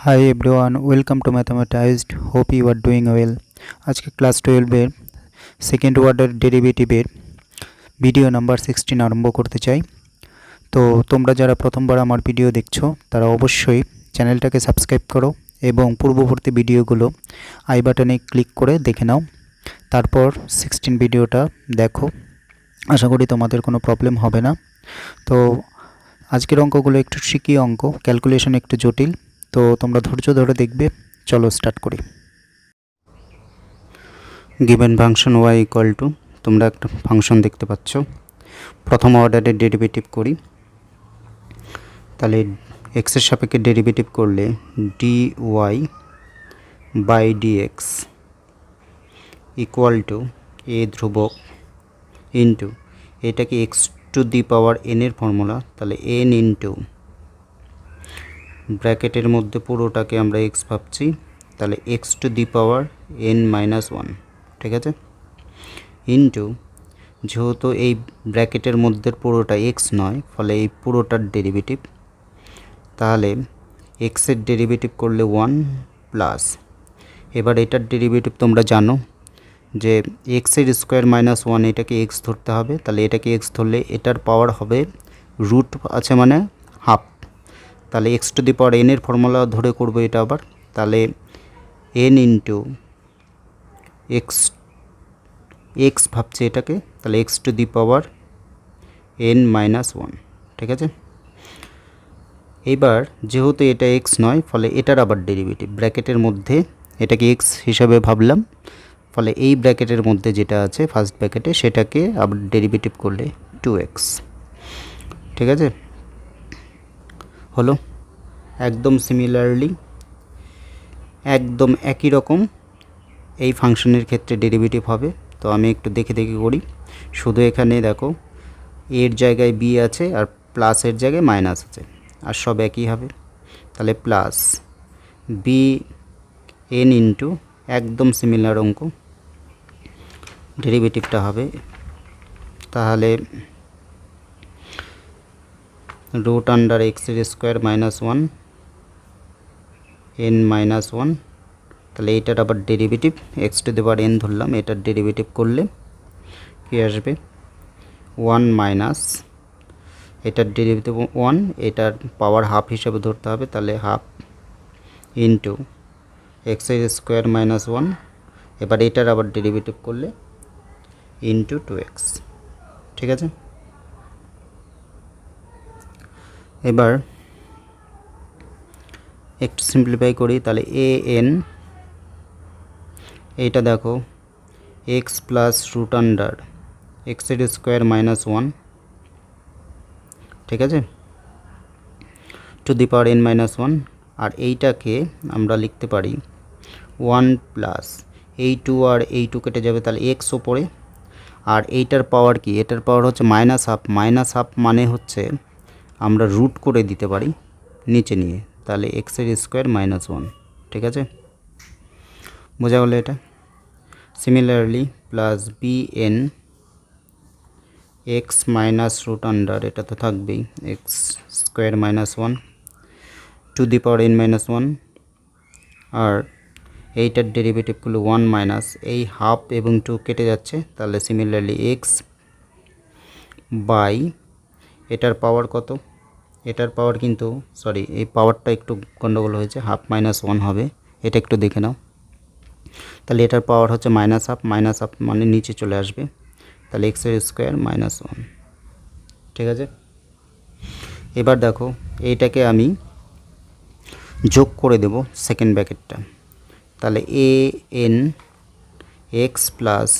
Hi everyone, welcome to Mathematized. Hope you are doing well. আজকে class 12 এর second order ডেরিভেটিভের video number 16 আরম্ভ করতে চাই। তো তোমরা যারা প্রথমবার আমার ভিডিও দেখছো তারা অবশ্যই চ্যানেলটাকে সাবস্ক্রাইব করো এবং পূর্ববর্তী ভিডিওগুলো আই বাটনে ক্লিক করে দেখে নাও। তারপর 16 ভিডিওটা দেখো। আশা করি তোমাদের কোনো প্রবলেম হবে না। তো আজকের অঙ্কগুলো একটু ট্রিকি অঙ্ক, ক্যালকুলেশন একটু জটিল। তো তোমরা ধৈর্য ধরে দেখবে। চলো স্টার্ট করি। Given function y equal to, তোমরা একটা ফাংশন দেখতে পাচ্ছ। প্রথম অর্ডারের ডেরিভেটিভ করি। তাহলে এক্সের সাপেক্ষে ডেরিভেটিভ করলে dy by dx equal to A ধ্রুবক ইন্টু এটাকে x to the power n এর ফর্মুলা, তাহলে এন ইন্টু ব্র্যাকেটের মধ্যে পুরোটাকে আমরা এক্স ভাবছি, তাহলে x to the power N minus one, ঠিক আছে, ইন্টু যেহেতু এই ব্র্যাকেটের মধ্যে পুরোটা এক্স নয়, ফলে এই পুরোটার ডেরিভেটিভ, তাহলে এক্সের ডেরিভেটিভ করলে ওয়ান প্লাস, এবার এটার ডেরিভেটিভ তোমরা জানো যে এক্সের স্কোয়ার মাইনাস ওয়ান, এটাকে এক্স ধরতে হবে, তাহলে এটাকে এক্স ধরলে এটার পাওয়ার হবে রুট আছে মানে হাফ, তাহলে এক্স টু দি পাওয়ার এনের ফর্মুলা ধরে করবো এটা আবার, তাহলে এন ইন্টু এক্স এক্স ভাবছে এটাকে, তাহলে x to the power N minus one, ঠিক আছে। এইবার যেহেতু এটা এক্স নয়, ফলে এটার আবার ডেরিভেটিভ ব্র্যাকেটের মধ্যে এটাকে এক্স হিসাবে ভাবলাম, ফলে এই ব্র্যাকেটের মধ্যে যেটা আছে ফার্স্ট ব্র্যাকেটে সেটাকে আবার ডেরিভেটিভ করলে 2x, ঠিক আছে, হলো। একদম সিমিলারলি একদম একই রকম এই ফাংশনের ক্ষেত্রে ডেরিভেটিভ হবে। তো আমি একটু দেখে করি। শুধু এখানে দেখো এর জায়গায় বি আছে আর প্লাসের জায়গায় মাইনাস আছে, আর সব একই হবে। তাহলে প্লাস বি এন ইন্টু একদম সিমিলার অঙ্ক, ডেরিভেটিভটা হবে তাহলে রুট আন্ডার এক্সের square minus one N minus one, তাহলে এইটার আবার derivative x to the power N ধরলাম, এটার ডেরিভেটিভ করলে কী আসবে ওয়ান মাইনাস, এটার ডেরিভেটিভ ওয়ান, এটার পাওয়ার হাফ হিসাবে ধরতে হবে, তাহলে হাফ ইন্টু এক্সের স্কোয়ার মাইনাস ওয়ান, এবার এটার আবার ডেরিভেটিভ করলে ইন্টু 2x, ঠিক আছে। এবার একটু সিম্পলিফাই করি, তাহলে এ এন, এইটা দেখো এক্স প্লাস রুট আন্ডার এক্সের স্কোয়ার মাইনাস ওয়ান, ঠিক আছে, to the power N minus one, আর এইটাকে আমরা লিখতে পারি ওয়ান প্লাস এই টু আর এই টু কেটে যাবে, তাহলে এক্স ওপরে, আর এইটার পাওয়ার কি, এটার পাওয়ার হচ্ছে মাইনাস হাফ, মাইনাস হাফ মানে হচ্ছে আমরা রুট করে দিতে পারি নিচে নিয়ে, তাহলে এক্সের স্কোয়ার মাইনাস ওয়ান, ঠিক আছে, বোঝা গেলো এটা। Similarly plus B n x minus root under, এটা তো থাকবেই, x square minus one to the power N minus one, আর এইটার ডেরিভেটিভ করলে ওয়ান মাইনাস এই হাফ এবং টু কেটে যাচ্ছে, তাহলে সিমিলারলি এক্স বাই এটার পাওয়ার কত, এটার পাওয়ার কিন্তু সরি এই পাওয়ারটা একটু গন্ডগোল হয়েছে, হাফ মাইনাস ওয়ান হবে, এটা একটু দেখে নাও। তাহলে এটার পাওয়ার হচ্ছে মাইনাস হাফ মানে নিচে চলে আসবে, তাহলে এক্সের স্কোয়ার মাইনাস ওয়ান, ঠিক আছে। এবার দেখো এইটাকে আমি যোগ করে দেব সেকেন্ড ব্র্যাকেটটা, তাহলে A N x plus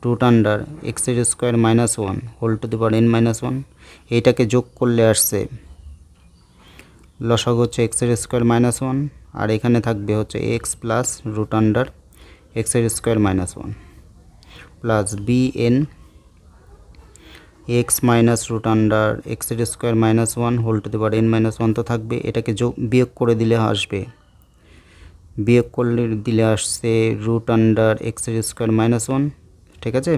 root under এক্সের square minus one whole to the power N minus one, এইটাকে যোগ করলে আসছে লসাগু হচ্ছে এক্সের স্কোয়ার মাইনাস ওয়ান, আর এখানে থাকবে হচ্ছে এক্স প্লাস রুট আন্ডার এক্সের square minus one plus B n x minus root under এক্সের square minus one whole to the power N minus one তো থাকবে, এটাকে বিয়োগ করে দিলে আসবে, বিয়োগ করলে দিলে আসছে রুট আন্ডার এক্সের স্কোয়ার মাইনাস ওয়ান, ঠিক আছে,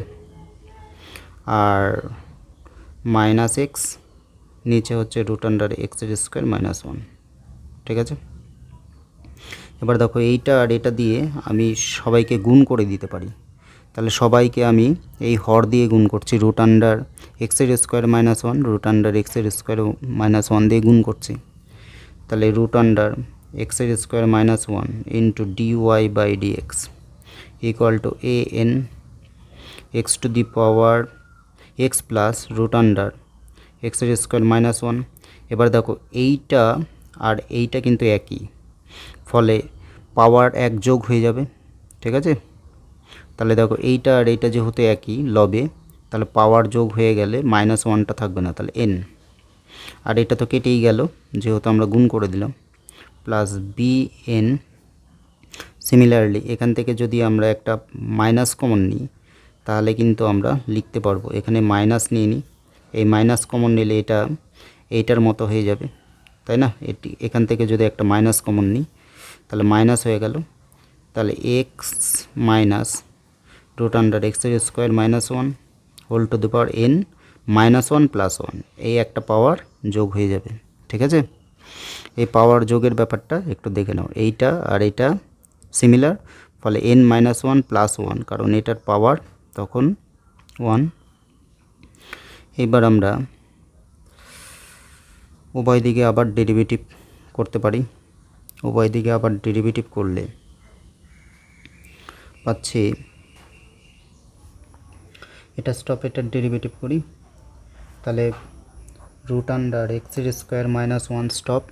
আর মাইনাস এক্স নিচে হচ্ছে রুট আন্ডার এক্সের স্কোয়ার মাইনাস ওয়ান, ঠিক আছে। এবার দেখো এইটা আর এটা দিয়ে আমি সবাইকে গুণ করে দিতে পারি। তাহলে সবাইকে আমি এই হর দিয়ে গুণ করছি, রুট আন্ডার এক্সের square minus one, root under এক্সের স্কোয়ার মাইনাস ওয়ান দিয়ে গুণ করছি। তাহলে রুট আন্ডার এক্সের square minus one into D Y by D X equal to A N x to the power X plus root under এক্সের square minus one. এবার দেখো এইটা আর এইটা কিন্তু একই, ফলে পাওয়ার এক যোগ হয়ে যাবে, ঠিক আছে। তাহলে দেখো এইটা আর এইটা যেহেতু একই লবে, তাহলে পাওয়ার যোগ হয়ে গেলে মাইনাস ওয়ানটা থাকবে না, তাহলে এন। আর এটা তো কেটেই গেল যেহেতু আমরা গুণ করে দিলাম, প্লাস বি এন। সিমিলারলি এখান থেকে যদি আমরা একটা মাইনাস কমন নিই তাহলে কিন্তু আমরা লিখতে পারবো, এখানে মাইনাস নিয়ে নিই, এই মাইনাস কমন নিলে এটা এইটার মতো হয়ে যাবে, তাই না। এটি এখান থেকে যদি একটা মাইনাস কমন নিই তাহলে মাইনাস হয়ে গেল। তাহলে এক্স মাইনাস রুট আন্ডার এক্সের square minus one whole to the power N minus one plus one, এই একটা পাওয়ার যোগ হয়ে যাবে, ঠিক আছে। এই পাওয়ার যোগের ব্যাপারটা একটু দেখে নাও, এইটা আর এইটা সিমিলার, ফলে N minus one plus one, কারণ এটার পাওয়ার তখন ওয়ান। এবার আমরা উভয় দিকে আবার ডেরিভেটিভ করতে পারি। উভয় দিকে আবার ডেরিভেটিভ করলে পাচ্ছি, এটা স্টপ, এটার ডেরিভেটিভ করি, তাহলে রুট আন্ডার এক্সের square minus one stop,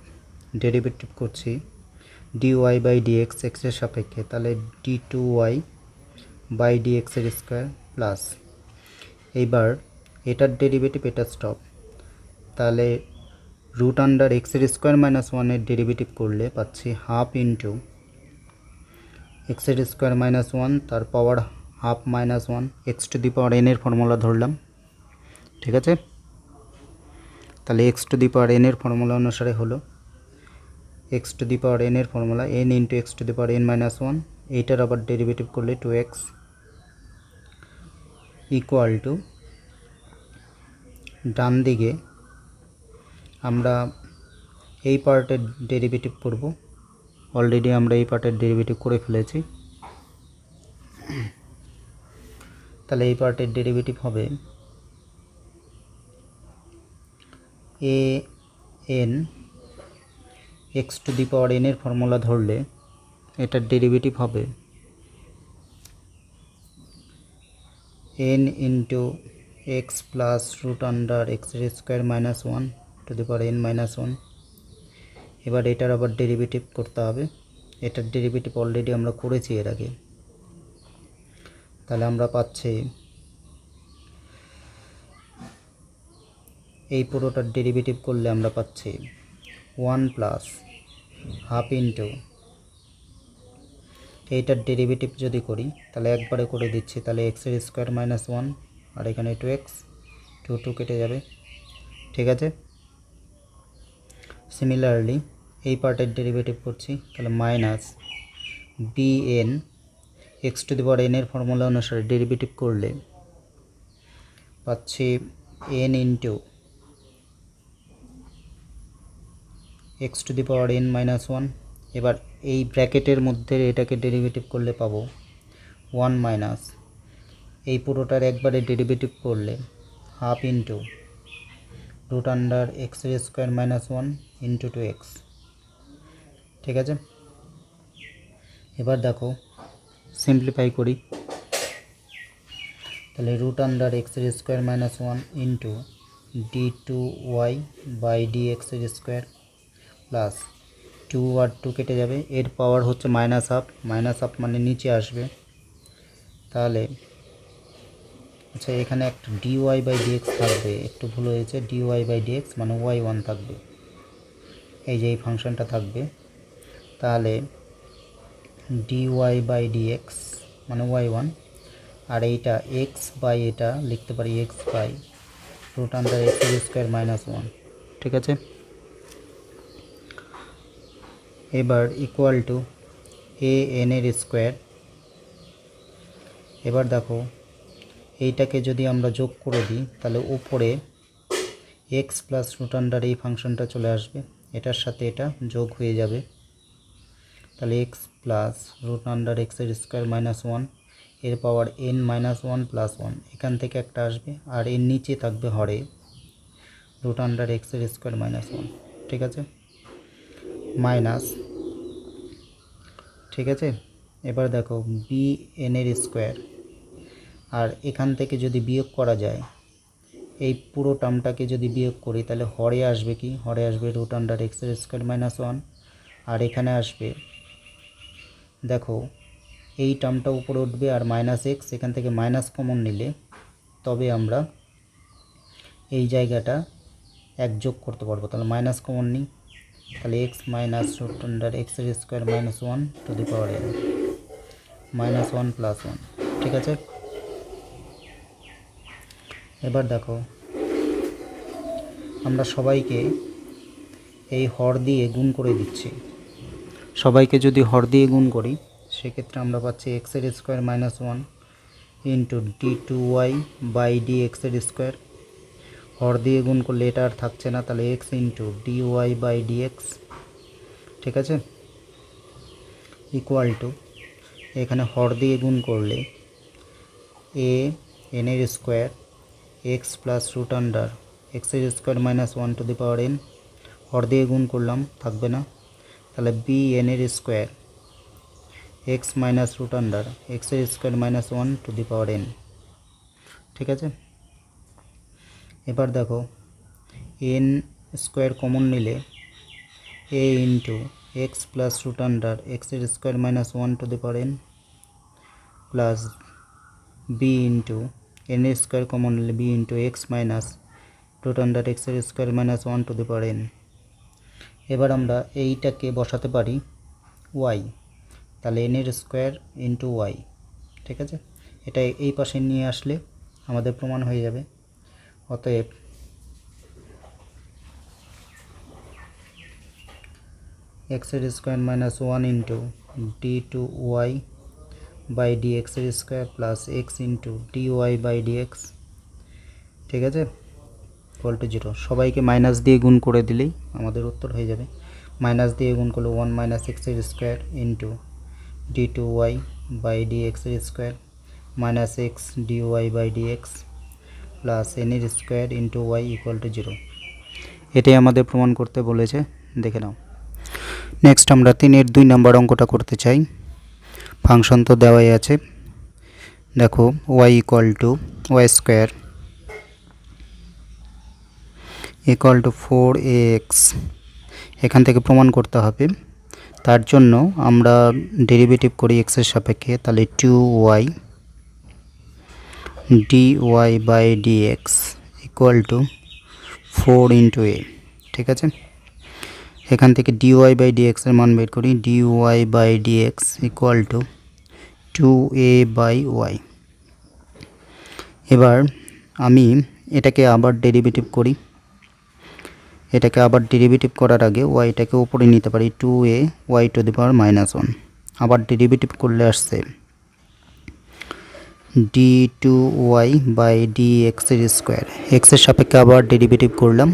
derivative করছি d Y by D x এক্সের সাপেক্ষে, তাহলে D two Y by D এক্সের স্কোয়ার প্লাস, এইবার এটার ডেরিভেটিভ, এটা স্টপ, তাহলে রুট আন্ডার এক্সের স্কোয়ার মাইনাস ওয়ানের ডেরিভেটিভ করলে পাচ্ছি হাফ ইন্টু এক্সের স্কোয়ার মাইনাস ওয়ান তার power half minus one, x to the power এনের ফর্মুলা ধরলাম, ঠিক আছে। তাহলে এক্স টু দি পাওয়ার এনের ফর্মুলা অনুসারে হলো এক্স টু দি পাওয়ার এনের formula N into x to the power N minus one, এইটার আবার ডেরিভেটিভ করলে টু এক্স ইকুয়াল টু, ডান দিকে আমরা এই পার্টের ডেরিভেটিভ করব, অলরেডি আমরা এই পার্টের ডেরিভেটিভ করে ফেলেছি। তাহলে এই পার্টের ডেরিভেটিভ হবে a N x to the power এনের ফর্মুলা ধরলে এটার ডেরিভেটিভ হবে n into x plus root under এক্সের square minus one to the power N minus one. এবার এটার আবার ডেরিভেটিভ করতে হবে, এটার ডেরিভেটিভ অলরেডি আমরা করেছি এর আগে, তাহলে আমরা পাচ্ছি এই পুরোটার ডেরিভেটিভ করলে আমরা পাচ্ছি ওয়ান প্লাস হাফ ইন্টু, এইটার ডেরিভেটিভ যদি করি তাহলে একবারে করে দিচ্ছি, তাহলে এক্সের স্কোয়ার মাইনাস ওয়ান আর এখানে টু এক্স, টু টু কেটে যাবে, ঠিক আছে। সিমিলারলি এই পার্টের ডেরিভেটিভ করছি, তাহলে minus b n x to the power এনের ফর্মুলা অনুসারে ডেরিভেটিভ করলে পাচ্ছি n into x to the power N minus one. এবার এই ব্র্যাকেটের মধ্যে এটাকে ডেরিভেটিভ করলে পাবো ওয়ান মাইনাস, এই পুরোটার একবারে ডেরিভেটিভ করলে হাফ ইন্টু রুট আন্ডার এক্সের square minus one into two X, ঠিক আছে। এবার দেখো সিম্পলিফাই করি, তাহলে রুট আন্ডার এক্সের square minus one into D two Y by D এক্সের স্কোয়ার প্লাস টু আর টু কেটে যাবে, এর পাওয়ার হচ্ছে মাইনাস হাফ মানে নিচে আসবে, তাহলে আচ্ছা এখানে একটা D Y by D X থাকবে, একটু ভুল হয়েছে, D Y by D X মানে ওয়াই ওয়ান থাকবে, এই যে এই ফাংশনটা থাকবে, তাহলে D Y by D X মানে ওয়াই ওয়ান, আর এইটা এক্স বাই এটা লিখতে পারি X by root under X square minus one, ঠিক আছে। এবার ইকুয়াল টু এ এন এর স্কোয়ার। এবার দেখো এইটাকে যদি আমরা যোগ করে দিই তাহলে উপরে এক্স প্লাস রুট আন্ডার এই ফাংশনটা চলে আসবে, এটার সাথে এটা যোগ হয়ে যাবে, তাহলে এক্স প্লাস রুট আন্ডার এক্সের স্কোয়ার মাইনাস ওয়ান এর power N minus one plus one, এখান থেকে একটা আসবে আর এর নিচে থাকবে হরে রুট আন্ডার এক্সের স্কোয়ার মাইনাস ওয়ান। ঠিক আছে, মাইনাস, ঠিক আছে। এবার দেখো বি এনের স্কোয়ার, আর এখান থেকে যদি বিয়োগ করা যায় এই পুরো টার্মটাকে যদি বিয়োগ করি তাহলে হরে আসবে কি, হরে আসবে রুট আন্ডার এক্সের স্কোয়ার মাইনাস ওয়ান, আর এখানে আসবে দেখো এই টার্মটা উপরে উঠবে আর মাইনাস এক্স, এখান থেকে মাইনাস কমন নিলে তবে আমরা এই জায়গাটা এক যোগ করতে পারবো। তাহলে মাইনাস কমন নিই, তাহলে এক্স মাইনাস রুট আন্ডার এক্সের square minus one to the power N minus one plus one. ঠিক আছে, এবার দেখো আমরা সবাইকে এই হর দিয়ে গুণ করে দিচ্ছি। সবাইকে যদি হর দিয়ে গুণ করি সেক্ষেত্রে আমরা পাচ্ছি এক্সের square minus one into D two Y by D এক্সের স্কোয়ার। হর দিয়ে গুণ করলে এটা আর থাকছে না, তাহলে X into D Y by D x. ঠিক আছে, ইকুয়াল টু এখানে হর দিয়ে গুণ করলে এ এনের square x plus root under এক্সের square minus one to the power n, হর দিয়ে গুণ করলাম থাকবে না, তাহলে বি এনের square x minus root under এক্সের square minus one to the power n. ঠিক আছে, এবার দেখো এন স্কোয়ার কমন নিলে a into x plus root under এক্সের square minus one to the power n plus b into n square common নিলে b into x minus root under এক্সের square minus one to the power N. এবার আমরা এইটাকে বসাতে পারি Y, তাহলে এনের স্কোয়ার ইন্টু ওয়াই। ঠিক আছে, এটা এই পাশে নিয়ে আসলে আমাদের প্রমাণ হয়ে যাবে। অতএব এক্সের square minus one into D two Y by D এক্সের square plus x into D Y by D x. ঠিক আছে, ইকুয়াল টু জিরো। সবাইকে মাইনাস দিয়ে গুণ করে দিলেই আমাদের উত্তর হয়ে যাবে। মাইনাস দিয়ে গুণ করলে ওয়ান মাইনাস এক্সের square into D two Y by D এক্সের square minus x d Y by D x plus এনের square into y equal to zero. এটাই আমাদের প্রমাণ করতে বলেছে, দেখে নাও। নেক্সট আমরা 3-এর 2 নম্বর অঙ্কটা করতে চাই। ফাংশন তো দেওয়াই আছে, দেখো Y equal to Y square equal to 4ax। এখান থেকে প্রমাণ করতে হবে, তার জন্য আমরা ডেরিভেটিভ করি এক্সের সাপেক্ষে, তাহলে 2y dy by dx equal to 4 into a। ঠিক আছে, এখান থেকে dy বাই dx এর মান বের করি, dy by dx equal to 2a by y। এবার আমি এটাকে আবার ডেরিভেটিভ করি, এটাকে আবার ডেরিভেটিভ করার আগে ওয়াইটাকে উপরে নিতে পারি 2a y to the power minus one. আবার ডেরিভেটিভ করলে আসছে D two Y by D এক্সের স্কোয়ার, এক্সের সাপেক্ষে আবার ডেরিভেটিভ করলাম।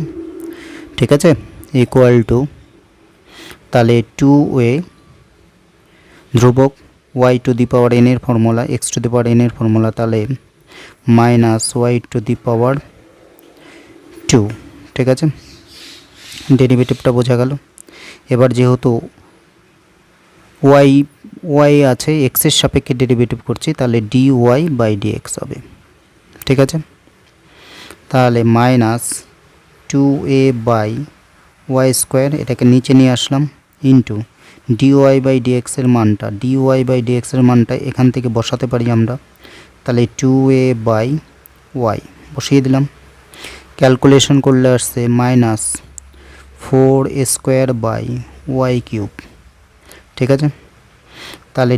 ঠিক আছে, ইকুয়াল টু তাহলে 2a ধ্রুবক y to the power n এর formula x to the power n এর ফর্মুলা, তাহলে minus y to the power 2। ঠিক আছে, ডেরিভেটিভটা বোঝা গেল। এবার যেহেতু ওয়াই আছে এক্সের সাপেক্ষে ডেরিভেটিভ করছি, তাহলে D Y by D X হবে। ঠিক আছে, তাহলে minus 2a by Y square, এটাকে নিচে নিয়ে আসলাম, into D Y by D এক্সের মানটা এখান থেকে বসাতে পারি আমরা, তাহলে 2a বাই ওয়াই বসিয়ে দিলাম। ক্যালকুলেশন করলে আসছে minus 4a square by Y cube. ঠিক আছে, তাহলে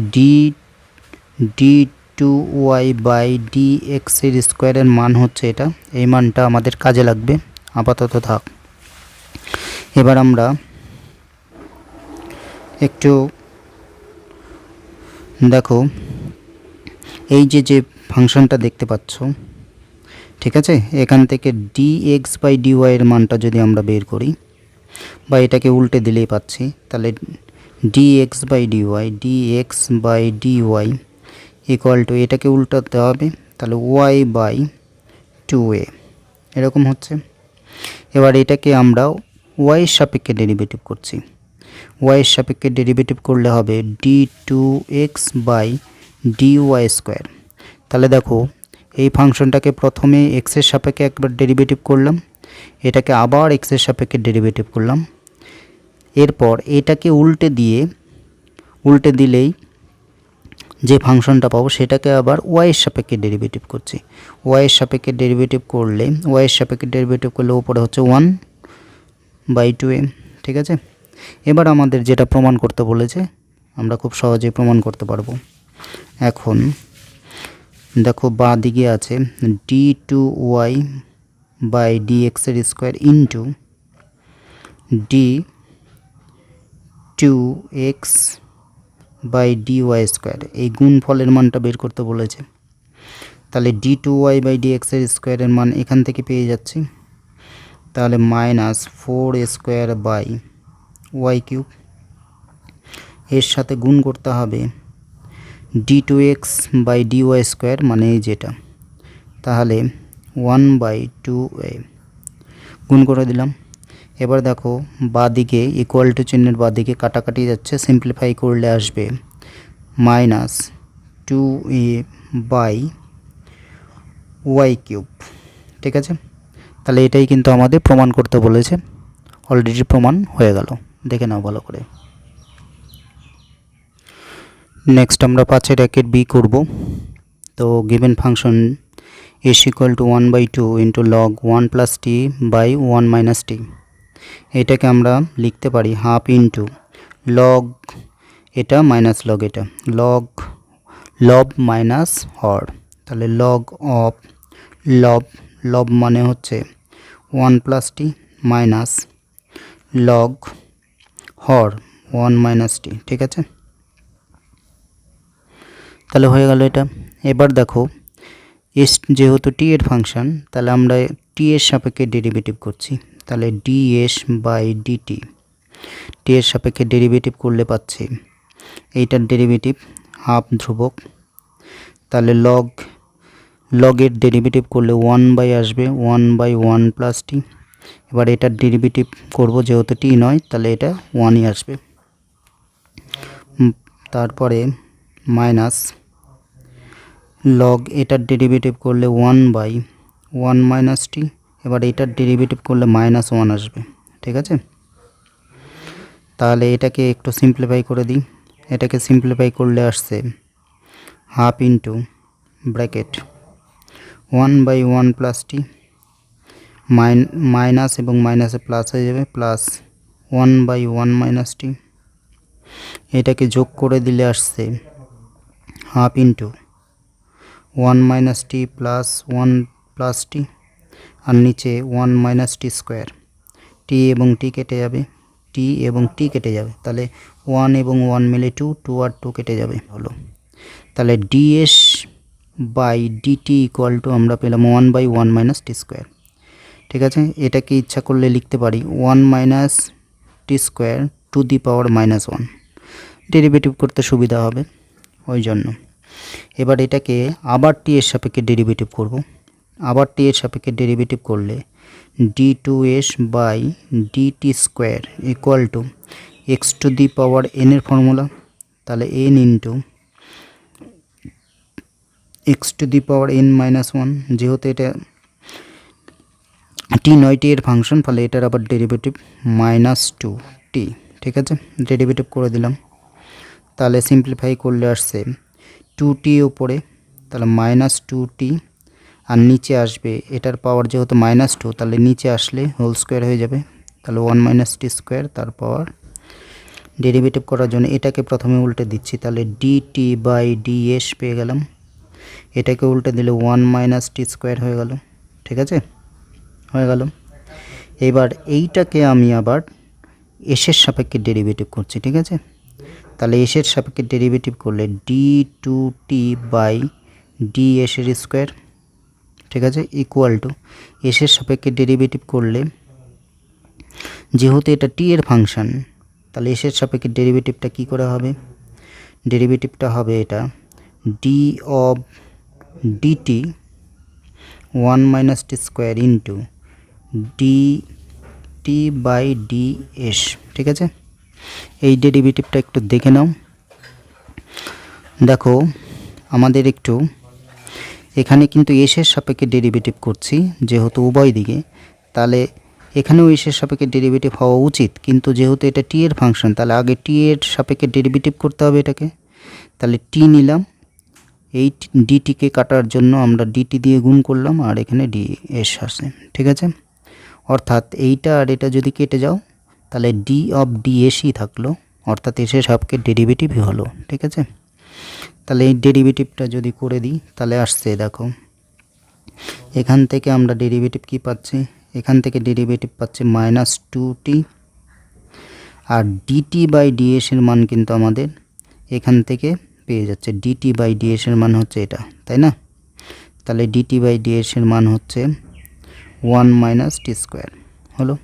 D two Y by D এক্সের স্কোয়ারের মান হচ্ছে এটা, এই মানটা আমাদের কাজে লাগবে, আপাতত থাক। এবার আমরা একটু দেখো এই যে ফাংশনটা দেখতে পাচ্ছ, ঠিক আছে, এখান থেকে ডি এক্স বাই ডি ওয়াইয়ের মানটা যদি আমরা বের করি বা এটাকে উল্টে দিলেই পাচ্ছি, তাহলে dx by dy equal to, এটাকে উল্টাতে হবে, তাহলে y বাই 2a এরকম হচ্ছে। এবার এটাকে আমরা y এর সাপেক্ষে ডেরিভেটিভ করছি। y এর সাপেক্ষে ডেরিভেটিভ করলে হবে d2x বাই dy স্কোয়ার। তাহলে দেখো, এই ফাংশনটাকে প্রথমে x এর সাপেক্ষে একবার ডেরিভেটিভ করলাম, এটাকে আবার x এর সাপেক্ষে ডেরিভেটিভ করলাম, এরপর এটাকে উল্টে দিলেই যে ফাংশনটা পাবো সেটাকে আবার y এর সাপেক্ষে ডেরিভেটিভ করছি। y এর সাপেক্ষে ডেরিভেটিভ করলে উপরে হচ্ছে 1/2a, ঠিক আছে। এবার আমাদের যেটা প্রমাণ করতে বলেছে আমরা খুব সহজেই প্রমাণ করতে পারবো। এখন দেখো, বাঁ দিকে আছে d2y বাই dx এর square into d2x by dy square, এই গুণফলের মানটা বের করতে বলেছে। তাহলে d2y বাই dx এর স্কোয়ারের মান এখান থেকে পেয়ে যাচ্ছি, তাহলে -4 স্কোয়ার বাই y কিউব, এর সাথে গুণ করতে হবে d2x বাই dy স্কোয়ার, মানে যেটা, তাহলে 1/2a গুণ করে দিলাম। এবার দেখো, বাঁদিকে ইকুয়াল টু চিহ্নের বাঁদিকে কাটাকাটি যাচ্ছে, সিম্পলিফাই করলে আসবে -2a বাই y কিউব, ঠিক আছে। তাহলে এটাই কিন্তু আমাদের প্রমাণ করতে বলেছে, অলরেডি প্রমাণ হয়ে গেল, দেখে নাও ভালো করে। নেক্সট আমরা 5-এর 1-এর বি করব। তো given function is equal to 1/2 into log 1 plus t by 1 minus t, এটাকে আমরা লিখতে পারি হাফ ইন্টু লগ, এটা মাইনাস লগ, এটা লব মাইনাস হর, তাহলে লগ অফ লব মানে হচ্ছে 1 প্লাস টি মাইনাস লগ হর 1 মাইনাস টি, ঠিক আছে। তাহলে হয়ে গেল এটা। এবার দেখো, এস যেহেতু টি এর ফাংশন, তাহলে আমরা টি এর সাপেক্ষে ডেরিভেটিভ করছি, তাহলে ds বাই ডিটি, টি এর সাপেক্ষে ডেরিভেটিভ করলে পাচ্ছি এইটার ডেরিভেটিভ হাফ ধ্রুবক, তাহলে লগের ডেরিভেটিভ করলে 1 আসবে 1/1 প্লাস টি। এবার এটার ডেরিভেটিভ করব, যেহেতু টি নয় তাহলে এটা 1ই আসবে, তারপরে মাইনাস লগ, এটার ডেরিভেটিভ করলে 1/1 মাইনাস টি। এবার এটার ডেরিভেটিভ করলে -1 আসবে, ঠিক আছে। তাহলে এটাকে একটু সিম্পলিফাই করে দিই, এটাকে সিম্পলিফাই করলে আসছে হাফ ইন্টু ব্র্যাকেট 1/1 প্লাস টি, মাইনাস এবং মাইনাসে প্লাস হয়ে যাবে, প্লাস 1/1 মাইনাস টি, এটাকে যোগ করে দিলে আসছে হাফ ইন্টু 1 মাইনাস টি প্লাস 1 প্লাস টি, আর নিচে 1 মাইনাস টি স্কোয়ার, টি এবং টি কেটে যাবে, তাহলে 1 এবং 1 মিলে 2 আর 2 কেটে যাবে, হলো। তাহলে ds by D T equal to আমরা পেলাম 1/1 মাইনাস টি স্কোয়ার, ঠিক আছে। এটাকে ইচ্ছা করলে লিখতে পারি 1 minus T square two the power -1, derivative করতে সুবিধা হবে ওই জন্য। এবার এটাকে আবার টি এর সাপেক্ষে ডেরিভেটিভ করব, আবার টি এর সাপেক্ষে ডেরিভেটিভ করলে d2s by D T square equal to x to the power n এর ফর্মুলা, তাহলে n into x to the power n-1, যেহেতু এটা টি নয়, টি এর ফাংশন, ফলে এটার আবার ডেরিভেটিভ -2t, ঠিক আছে। ডেরিভেটিভ করে দিলাম, তাহলে সিম্পলিফাই করলে আসছে 2t উপরে, তাহলে -2t, আর নিচে আসবে এটার পাওয়ার যেহেতু -2, তাহলে নিচে আসলে হোল স্কোয়ার হয়ে যাবে, তাহলে 1 মাইনাস টি স্কোয়ার, তার পাওয়ার। ডেরিভেটিভ করার জন্য এটাকে প্রথমে উল্টে দিচ্ছি, তাহলে ডিটি বাই ডিএস পেয়ে গেলাম, এটাকে উল্টে দিলে 1 মাইনাস টি স্কোয়ার হয়ে গেল, ঠিক আছে, হয়ে গেল। এবার এইটাকে আমি আবার এসের সাপেক্ষে ডেরিভেটিভ করছি, ঠিক আছে। তাহলে এসের সাপেক্ষে ডেরিভেটিভ করলে d2t বাই ds এর স্কোয়ার, ঠিক আছে, ইকুয়াল টু এসের সাপেক্ষে ডেরিভেটিভ করলে, যেহেতু এটা টি এর ফাংশন, তাহলে এসের সাপেক্ষে ডেরিভেটিভটা কি করে হবে? ডেরিভেটিভটা হবে এটা D of D T 1 minus T square into D T by D S. ঠিক আছে, এই ডেরিভেটিভটা একটু দেখে নাও। দেখো আমাদের একটু এখানে কিন্তু এসের সাপেক্ষে ডেরিভেটিভ করছি যেহেতু উভয় দিকে, তাহলে এখানেও এসের সাপেক্ষে ডেরিভেটিভ হওয়া উচিত, কিন্তু যেহেতু এটা টি এর ফাংশন তাহলে আগে টি এর সাপেক্ষে ডেরিভেটিভ করতে হবে এটাকে। তাহলে টি নিলাম, এই ডিটিকে কাটার জন্য আমরা ডিটি দিয়ে গুণ করলাম আর এখানে ডি এস আসে। ঠিক আছে, অর্থাৎ এইটা আর এটা যদি কেটে যাও তাহলে ডি অফ ডি এসই থাকলো, অর্থাৎ এসের সাপেক্ষে ডেরিভেটিভই হলো। ঠিক আছে, তাহলে এই ডেরিভেটিভটা যদি করে দিই তাহলে আসছে দেখো এখান থেকে আমরা ডেরিভেটিভ কি পাচ্ছি, এখান থেকে ডেরিভেটিভ পাচ্ছি -2t, R DT by DS এর মান কিন্তু আমাদের এখান থেকে পেয়ে যাচ্ছে, ডিটি বাই ডিএস এর মান হচ্ছে এটা, তাই না? তাহলে ডিটি বাই ডিএস এর মান হচ্ছে 1 মাইনাস টি স্কোয়ার হলো।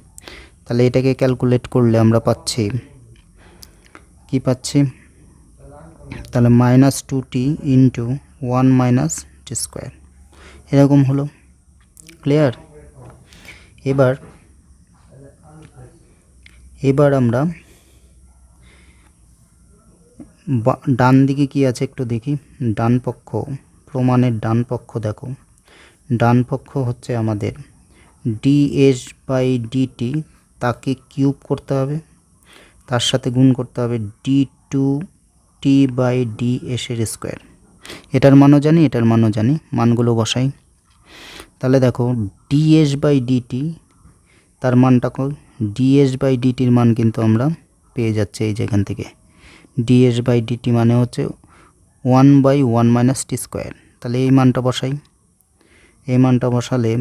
তাহলে এটাকে ক্যালকুলেট করলে আমরা পাচ্ছি কি পাচ্ছি, তাহলে -2t into 1 minus T square এরকম হলো। ক্লিয়ার? এবার আমরা ডান দিকে কি আছে একটু দেখি। ডান পক্ষ, প্রমাণের ডান পক্ষ দেখো, ডান পক্ষ হচ্ছে আমাদের ডিএস বাই ডিটি, তাকে কিউব করতে হবে, তার সাথে গুণ করতে হবে d2t বাই ডিএস এর স্কোয়ার। এটার মানও জানি, এটার মানও জানি, মানগুলো বসাই। তাহলে দেখো ডিএস বাই ডিটি তার মানটা ডিএস বাই ডিটির মান কিন্তু আমরা পেয়ে যাচ্ছি এই যেখান থেকে, ডিএস বাই ডিটি মানে হচ্ছে 1/1 মাইনাস টি স্কোয়ার। তাহলে এই মানটা বসাই, এই মানটা বসালে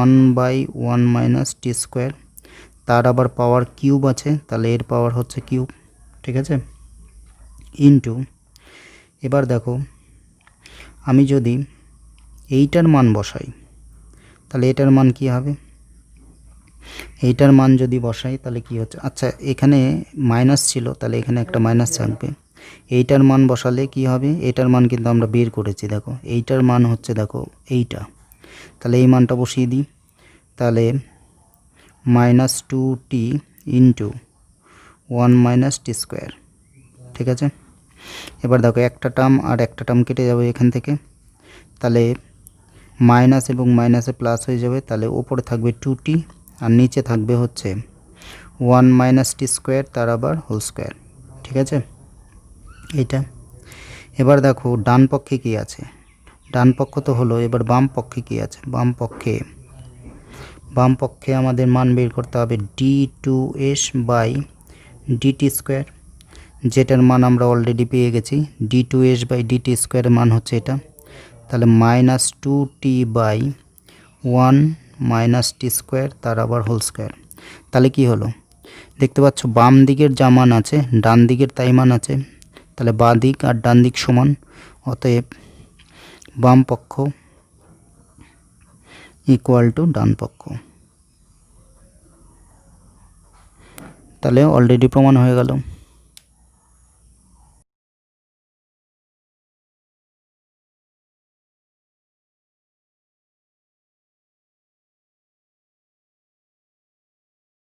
1/1 মাইনাস টি স্কোয়ার, তার আবার পাওয়ার কিউব আছে, তাহলে এর পাওয়ার হচ্ছে কিউব। ঠিক আছে, ইন্টু, এবার দেখো আমি যদি এইটার মান বসাই তাহলে এটার মান কি হবে, এইটার মান যদি বসাই তাহলে কি হচ্ছে, আচ্ছা এখানে মাইনাস ছিল তাহলে এখানে একটা মাইনাস থাকবে, এইটার মান বসালে কি হবে, এইটার মান কিন্তু আমরা বের করেছি, দেখো এইটার মান হচ্ছে দেখো এইটা, তাহলে এই মানটা বসিয়ে দিই, তাহলে -2t into 1 minus T square. ঠিক আছে, এবার দেখো একটা টার্ম আর একটা টার্ম কেটে যাবে এখান থেকে, তাহলে মাইনাস এবং মাইনাসে প্লাস হয়ে যাবে, তাহলে ওপরে থাকবে 2t আর নিচে থাকবে হচ্ছে 1 মাইনাস টি স্কোয়ার তার আবার হোল স্কোয়ার। ঠিক আছে, এইটা। এবার দেখো ডান পক্ষে কি আছে, ডান পক্ষ তো হলো, এবার বাম পক্ষে কি আছে, বাম পক্ষে আমাদের মান বের করতে হবে d2s বাই ডিটি স্কোয়ার, যেটার মান আমরা অলরেডি পেয়ে গেছি, d2s বাই ডিটি স্কোয়ারের মান হচ্ছে এটা, তাহলে -2t by 1 minus T square তার আবার হোল স্কোয়ার। তাহলে কি হলো, দেখতে পাচ্ছ বাম দিকের যা মান আছে ডান দিকের তাই মান আছে, তাহলে বাঁ দিক আর ডান দিক সমান, অতএব বাম পক্ষ ইকুয়াল টু ডান পক্ষ। তাহলে অলরেডি প্রমাণ হয়ে গেল।